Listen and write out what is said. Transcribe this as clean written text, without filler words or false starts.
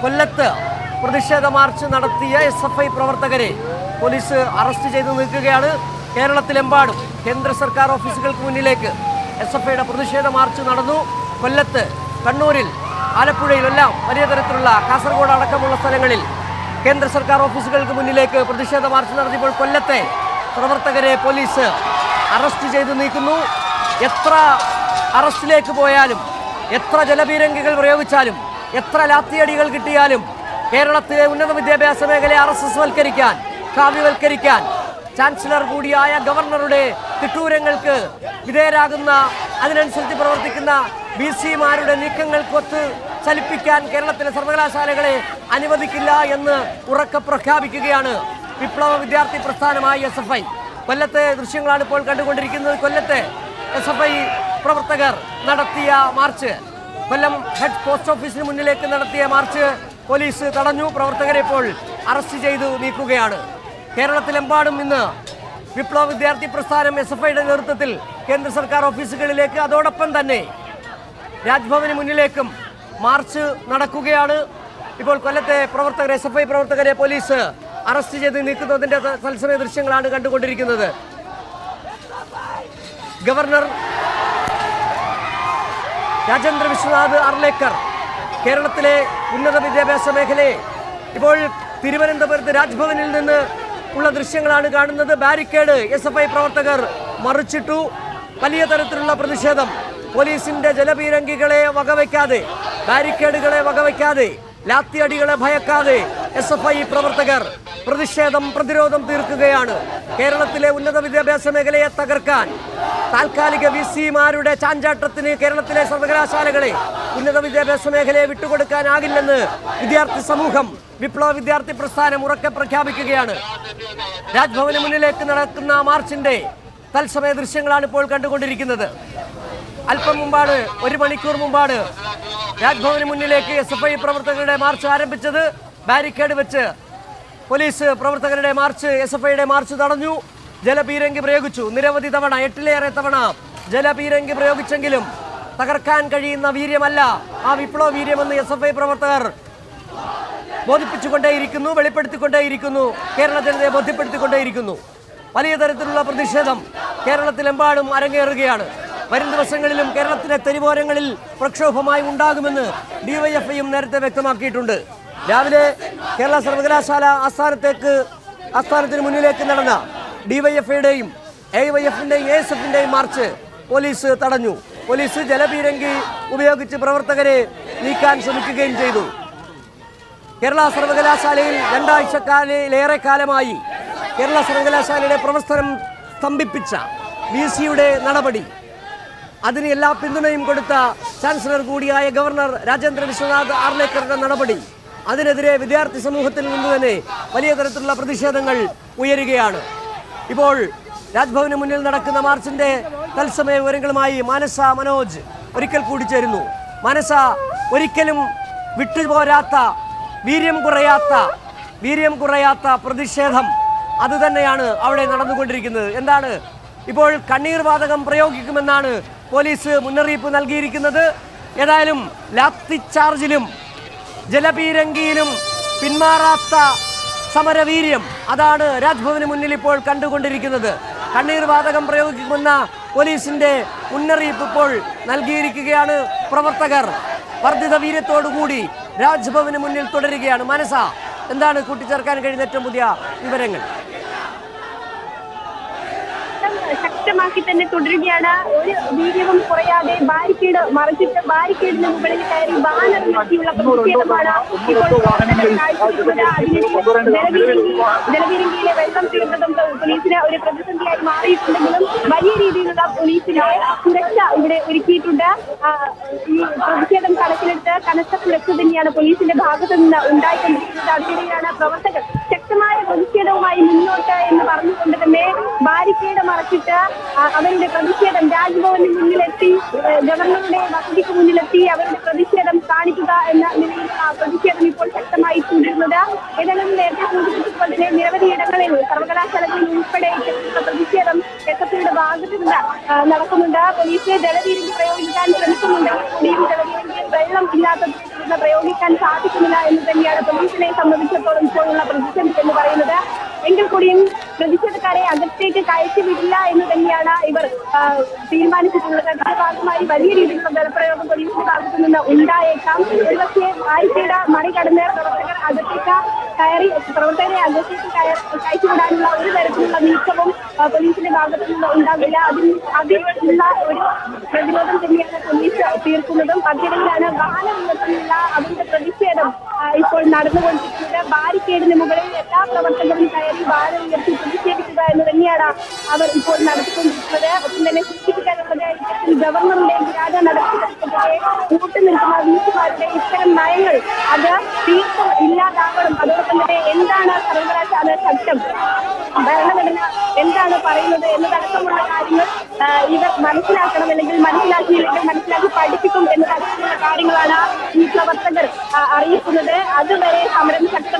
കൊല്ലത്ത് പ്രതിഷേധ മാർച്ച് നടത്തിയ SFI പ്രവർത്തകരെ പോലീസ് അറസ്റ്റ് ചെയ്ത് നീക്കുകയാണ്. കേരളത്തിലെമ്പാടും കേന്ദ്ര സർക്കാർ ഓഫീസുകൾക്ക് മുന്നിലേക്ക് SFIയുടെ പ്രതിഷേധ മാർച്ച് നടന്നു. കൊല്ലത്ത്, കണ്ണൂരിൽ, ആലപ്പുഴയിലെല്ലാം വലിയ തരത്തിലുള്ള, കാസർഗോഡ് അടക്കമുള്ള സ്ഥലങ്ങളിൽ കേന്ദ്ര സർക്കാർ ഓഫീസുകൾക്ക് മുന്നിലേക്ക് പ്രതിഷേധ മാർച്ച് നടത്തിയപ്പോൾ കൊല്ലത്തെ പ്രവർത്തകരെ പോലീസ് അറസ്റ്റ് ചെയ്ത് നീക്കുന്നു. എത്ര അറസ്റ്റിലേക്ക് പോയാലും, എത്ര ജലപീരങ്കികൾ പ്രയോഗിച്ചാലും, എത്ര ലാത്തിയടികൾ കിട്ടിയാലും കേരളത്തിലെ ഉന്നത വിദ്യാഭ്യാസ മേഖലയെ RSS വൽക്കരിക്കാൻ, കാവ്യവൽക്കരിക്കാൻ ചാൻസലർ കൂടിയായ ഗവർണറുടെ തിട്ടൂരങ്ങൾക്ക് വിധേയരാകുന്ന, അതിനനുസരിച്ച് പ്രവർത്തിക്കുന്ന VC-മാരുടെ നീക്കങ്ങൾക്കൊത്ത് ചലിപ്പിക്കാൻ കേരളത്തിലെ സർവകലാശാലകളെ അനുവദിക്കില്ല എന്ന് ഉറക്കെ പ്രഖ്യാപിക്കുകയാണ് വിപ്ലവ വിദ്യാർത്ഥി പ്രസ്ഥാനമായ SFI. കൊല്ലത്തെ ദൃശ്യങ്ങളാണ് ഇപ്പോൾ കണ്ടുകൊണ്ടിരിക്കുന്നത്. കൊല്ലത്തെ SFI പ്രവർത്തകർ നടത്തിയ മാർച്ച്, കൊല്ലം ഹെഡ് പോസ്റ്റ് ഓഫീസിന് മുന്നിലേക്ക് നടത്തിയ മാർച്ച് പോലീസ് തടഞ്ഞു. പ്രവർത്തകരെ ഇപ്പോൾ അറസ്റ്റ് ചെയ്തു നീക്കുകയാണ്. കേരളത്തിലെമ്പാടും ഇന്ന് വിപ്ലവ വിദ്യാർത്ഥി പ്രസ്ഥാനം SFIയുടെ നേതൃത്വത്തിൽ കേന്ദ്ര സർക്കാർ ഓഫീസുകളിലേക്ക്, അതോടൊപ്പം തന്നെ രാജ്ഭവന് മുന്നിലേക്കും മാർച്ച് നടക്കുകയാണ്. ഇപ്പോൾ കൊല്ലത്തെ പ്രവർത്തകരെ, SFI പ്രവർത്തകരെ പോലീസ് അറസ്റ്റ് ചെയ്ത് നീക്കുന്നതിൻ്റെ തത്സമയ ദൃശ്യങ്ങളാണ് കണ്ടുകൊണ്ടിരിക്കുന്നത്. ഗവർണർ രാജേന്ദ്ര വിശ്വനാഥ് അർലേക്കർ കേരളത്തിലെ ഉന്നത വിദ്യാഭ്യാസ മേഖലയെ ഇപ്പോൾ തിരുവനന്തപുരത്ത് രാജ്ഭവനിൽ നിന്ന് ഉള്ള ദൃശ്യങ്ങളാണ് കാണുന്നത്. ബാരിക്കേഡ് SFI പ്രവർത്തകർ മറിച്ചിട്ടു. വലിയ തരത്തിലുള്ള പ്രതിഷേധം. പോലീസിന്റെ ജലപീരങ്കികളെ വകവയ്ക്കാതെ, ബാരിക്കേഡുകളെ വകവയ്ക്കാതെ, ലാത്തിയടികളെ ഭയക്കാതെ SFI പ്രവർത്തകർ പ്രതിരോധം തീർക്കുകയാണ്. കേരളത്തിലെ ഉന്നത വിദ്യാഭ്യാസ മേഖലയെ തകർക്കാൻ താൽക്കാലിക VC-മാരുടെ ചാഞ്ചാട്ടത്തിന് കേരളത്തിലെ സർവകലാശാലകളെ, ഉന്നത വിദ്യാഭ്യാസ മേഖലയെ വിട്ടുകൊടുക്കാനാകില്ലെന്ന് വിദ്യാർത്ഥി സമൂഹം, വിപ്ലവ വിദ്യാർത്ഥി പ്രസ്ഥാനം ഉറക്കെ പ്രഖ്യാപിക്കുകയാണ്. രാജ്ഭവന് മുന്നിലേക്ക് നടക്കുന്ന മാർച്ചിന്റെ തത്സമയ ദൃശ്യങ്ങളാണ് ഇപ്പോൾ കണ്ടുകൊണ്ടിരിക്കുന്നത്. അല്പം മുമ്പാണ്, 1 മണിക്കൂർ മുമ്പാണ് രാജ്ഭവന് മുന്നിലേക്ക് SFI പ്രവർത്തകരുടെ മാർച്ച് ആരംഭിച്ചത്. ബാരിക്കേഡ് വെച്ച് പോലീസ് പ്രവർത്തകരുടെ മാർച്ച്, SFIയുടെ മാർച്ച് തടഞ്ഞു. ജലപീരങ്കി പ്രയോഗിച്ചു. നിരവധി തവണ, 8ലേറെ തവണ ജലപീരങ്കി പ്രയോഗിച്ചെങ്കിലും തകർക്കാൻ കഴിയുന്ന വീര്യമല്ല ആ വിപ്ലവ വീര്യമെന്ന് SFI പ്രവർത്തകർ ബോധിപ്പിച്ചുകൊണ്ടേയിരിക്കുന്നു, വെളിപ്പെടുത്തിക്കൊണ്ടേയിരിക്കുന്നു, കേരള ജനതയെ ബോധ്യപ്പെടുത്തിക്കൊണ്ടേയിരിക്കുന്നു. വലിയ തരത്തിലുള്ള പ്രതിഷേധം കേരളത്തിലെമ്പാടും അരങ്ങേറുകയാണ്. വരും ദിവസങ്ങളിലും കേരളത്തിലെ തെരുവോരങ്ങളിൽ പ്രക്ഷോഭമായി ഉണ്ടാകുമെന്ന് DYFIയും നേരത്തെ വ്യക്തമാക്കിയിട്ടുണ്ട്. രാവിലെ കേരള സർവകലാശാല ആസ്ഥാനത്തിന് മുന്നിലേക്ക് നടന്ന DYFIയുടെയും AYFിൻ്റെയും ASFിൻ്റെയും മാർച്ച് പോലീസ് തടഞ്ഞു. പോലീസ് ജലപീരങ്കി ഉപയോഗിച്ച് പ്രവർത്തകരെ നീക്കാൻ ശ്രമിക്കുകയും ചെയ്തു. കേരള സർവകലാശാലയിൽ 2 ആഴ്ചക്കാലേറെ കാലമായി കേരള സർവകലാശാലയുടെ പ്രവർത്തനം സ്തംഭിപ്പിച്ച VC-യുടെ നടപടി, അതിന് എല്ലാ പിന്തുണയും കൊടുത്ത ചാൻസലർ കൂടിയായ ഗവർണർ രാജേന്ദ്ര വിശ്വനാഥ് ആർലേക്കറുടെ നടപടി, അതിനെതിരെ വിദ്യാർത്ഥി സമൂഹത്തിൽ നിന്ന് തന്നെ വലിയ തരത്തിലുള്ള പ്രതിഷേധങ്ങൾ ഉയരുകയാണ്. ഇപ്പോൾ രാജ്ഭവന് മുന്നിൽ നടക്കുന്ന മാർച്ചിന്റെ തത്സമയ വിവരങ്ങളുമായി മാനസ മനോജ് ഒരിക്കൽ കൂടി ചേരുന്നു. മാനസ, ഒരിക്കലും വിട്ടുപോരാത്ത, വീര്യം കുറയാത്ത പ്രതിഷേധം അതുതന്നെയാണ് അവിടെ നടന്നുകൊണ്ടിരിക്കുന്നത്. എന്താണ് ഇപ്പോൾ? കണ്ണീർ വാതകം പ്രയോഗിക്കുമെന്നാണ് പോലീസ് മുന്നറിയിപ്പ് നൽകിയിരിക്കുന്നത്. ഏതായാലും ലാത്തി ചാർജിലും ജലപീരങ്കിയിലും പിന്മാറാത്ത സമരവീര്യം, അതാണ് രാജ്ഭവന് മുന്നിൽ ഇപ്പോൾ കണ്ടുകൊണ്ടിരിക്കുന്നത്. കണ്ണീർ വാതകം പ്രയോഗിക്കുമെന്ന പോലീസിന്റെ മുന്നറിയിപ്പ് ഇപ്പോൾ നൽകിയിരിക്കുകയാണ്. പ്രവർത്തകർ വർദ്ധിത വീര്യത്തോടുകൂടി രാജ്ഭവന് മുന്നിൽ തുടരുകയാണ്. മനസ്സ, എന്താണ് കൂട്ടിച്ചേർക്കാൻ കഴിയുന്ന ഏറ്റവും പുതിയ വിവരങ്ങൾ? ശക്തമാക്കി തന്നെ തുടരുകയാണ്. ഒരു വീര്യവും കുറയാതെ ബാരിക്കേഡ് മറിച്ചിട്ട് ബാരിക്കേഡിന് മുകളിൽ കയറി ബാനർ നിർത്തിയുള്ള പ്രതിഷേധമാണ് ഇപ്പോൾ ജലപീരങ്കിയിലെ വെള്ളം തീർന്നതും പോലീസിന് ഒരു പ്രതിസന്ധിയായി മാറിയിട്ടുണ്ടെങ്കിലും വലിയ രീതിയിലുള്ള പോലീസിന് സുരക്ഷ ഇവിടെ ഒരുക്കിയിട്ടുണ്ട്. ഈ പ്രതിഷേധം കണക്കിലെടുത്ത് കനത്ത സുരക്ഷ തന്നെയാണ് പോലീസിന്റെ ഭാഗത്തു നിന്ന് ഉണ്ടായിക്കൊണ്ടിരിക്കുന്നത്. അതിനിടയിലാണ് പ്രവർത്തകർ ശക്തമായ പ്രതിഷേധവുമായി മുന്നോട്ട് എന്ന് പറഞ്ഞുകൊണ്ട് തന്നെ ബാരിക്കേഡ് മറച്ചിട്ട് അവരുടെ പ്രതിഷേധം രാജ്ഭവന് മുന്നിലെത്തി, ഗവർണറുടെ വസതിക്ക് മുന്നിലെത്തി അവരുടെ പ്രതിഷേധം കാണിക്കുക എന്ന നിലയിലുള്ള പ്രതിഷേധം ഇപ്പോൾ ശക്തമായി തുടരുന്നത്. ഏതായാലും നേരത്തെ സൂചിപ്പിച്ചപ്പോൾ തന്നെ നിരവധി ഇടങ്ങളിൽ സർവകലാശാലകളിൽ ഉൾപ്പെടെ പ്രതിഷേധം SFIയുടെ ഭാഗത്ത് നിന്ന് നടക്കുന്നുണ്ട്. പോലീസ് ജലപീരങ്കി പ്രയോഗിക്കാൻ ശ്രമിക്കുന്നുണ്ട്. കൂടിയും ജലപീരങ്കിയിൽ വെള്ളം ഇല്ലാത്ത തുടർന്ന് പ്രയോഗിക്കാൻ സാധിക്കുന്നില്ല എന്ന് തന്നെയാണ് പോലീസിനെ സംബന്ധിച്ചിടത്തോളം ഇപ്പോഴുള്ള പ്രതിസന്ധി എന്ന് പറയുന്നത്. എങ്കിൽ കൂടിയും പ്രതിഷേധക്കാരെ അകത്തേക്ക് കയറ്റിവിടില്ല എന്ന് തന്നെയാണ് ഇവർ തീരുമാനിച്ചിട്ടുള്ളത്. അതിന്റെ ഭാഗമായി വലിയ രീതിയിലുള്ള ബലപ്രയോഗം പോലീസിന്റെ ഭാഗത്തു നിന്ന് ഉണ്ടായേക്കാം. ഒരുപക്ഷെ ആഴ്ചയുടെ മറികടന്ന് പ്രവർത്തകരെ അകത്തേക്ക് കയറ്റിവിടാനുള്ള ഒരു തരത്തിലുള്ള നീക്കവും പോലീസിന്റെ ഭാഗത്തു നിന്ന് ഉണ്ടാവില്ല. അതിനുള്ള ഒരു പ്രതിരോധം തന്നെയാണ് പോലീസ് തീർക്കുന്നതും. അതിനിടയിലാണ് വാഹനം ഉയർത്തുന്നില്ല അവരുടെ പ്രതിഷേധം ഇപ്പോൾ നടന്നുകൊണ്ടിരിക്കുന്നത്. ബാരിക്കേഡിന് മുകളിൽ എല്ലാ പ്രവർത്തകരും കയറി വാഹനം ഉയർത്തി പ്രതിഷേധിക്കുക എന്ന് തന്നെയാണ് അവർ ഇപ്പോൾ നടത്തിക്കൊണ്ടിരിക്കുന്നത്. ഒപ്പം തന്നെ സൂചിപ്പിക്കാനുള്ളത് ഇത്തരത്തിൽ ഗവർണറുടെ വ്യാജ നടപടിക്കെതിരെ കൂട്ടുനിൽക്കുന്ന വീട്ടുകാരുടെ ഇത്തരം നയങ്ങൾ അത് തീർത്തും ഇല്ലാതാവണം. അതോടൊപ്പം തന്നെ എന്താണ് സർവകലാശാല ചട്ടം, ഭരണഘടന എന്താണ് പറയുന്നത് എന്നതടക്കമുള്ള കാര്യങ്ങൾ ഇവർ മനസ്സിലാക്കണം. അല്ലെങ്കിൽ മനസ്സിലാക്കി പഠിപ്പിക്കും എന്നതടക്കമുള്ള കാര്യങ്ങളാണ് ഈ പ്രവർത്തകർ അറിയിക്കുന്നത്. അതുവരെ സമരം ശക്തം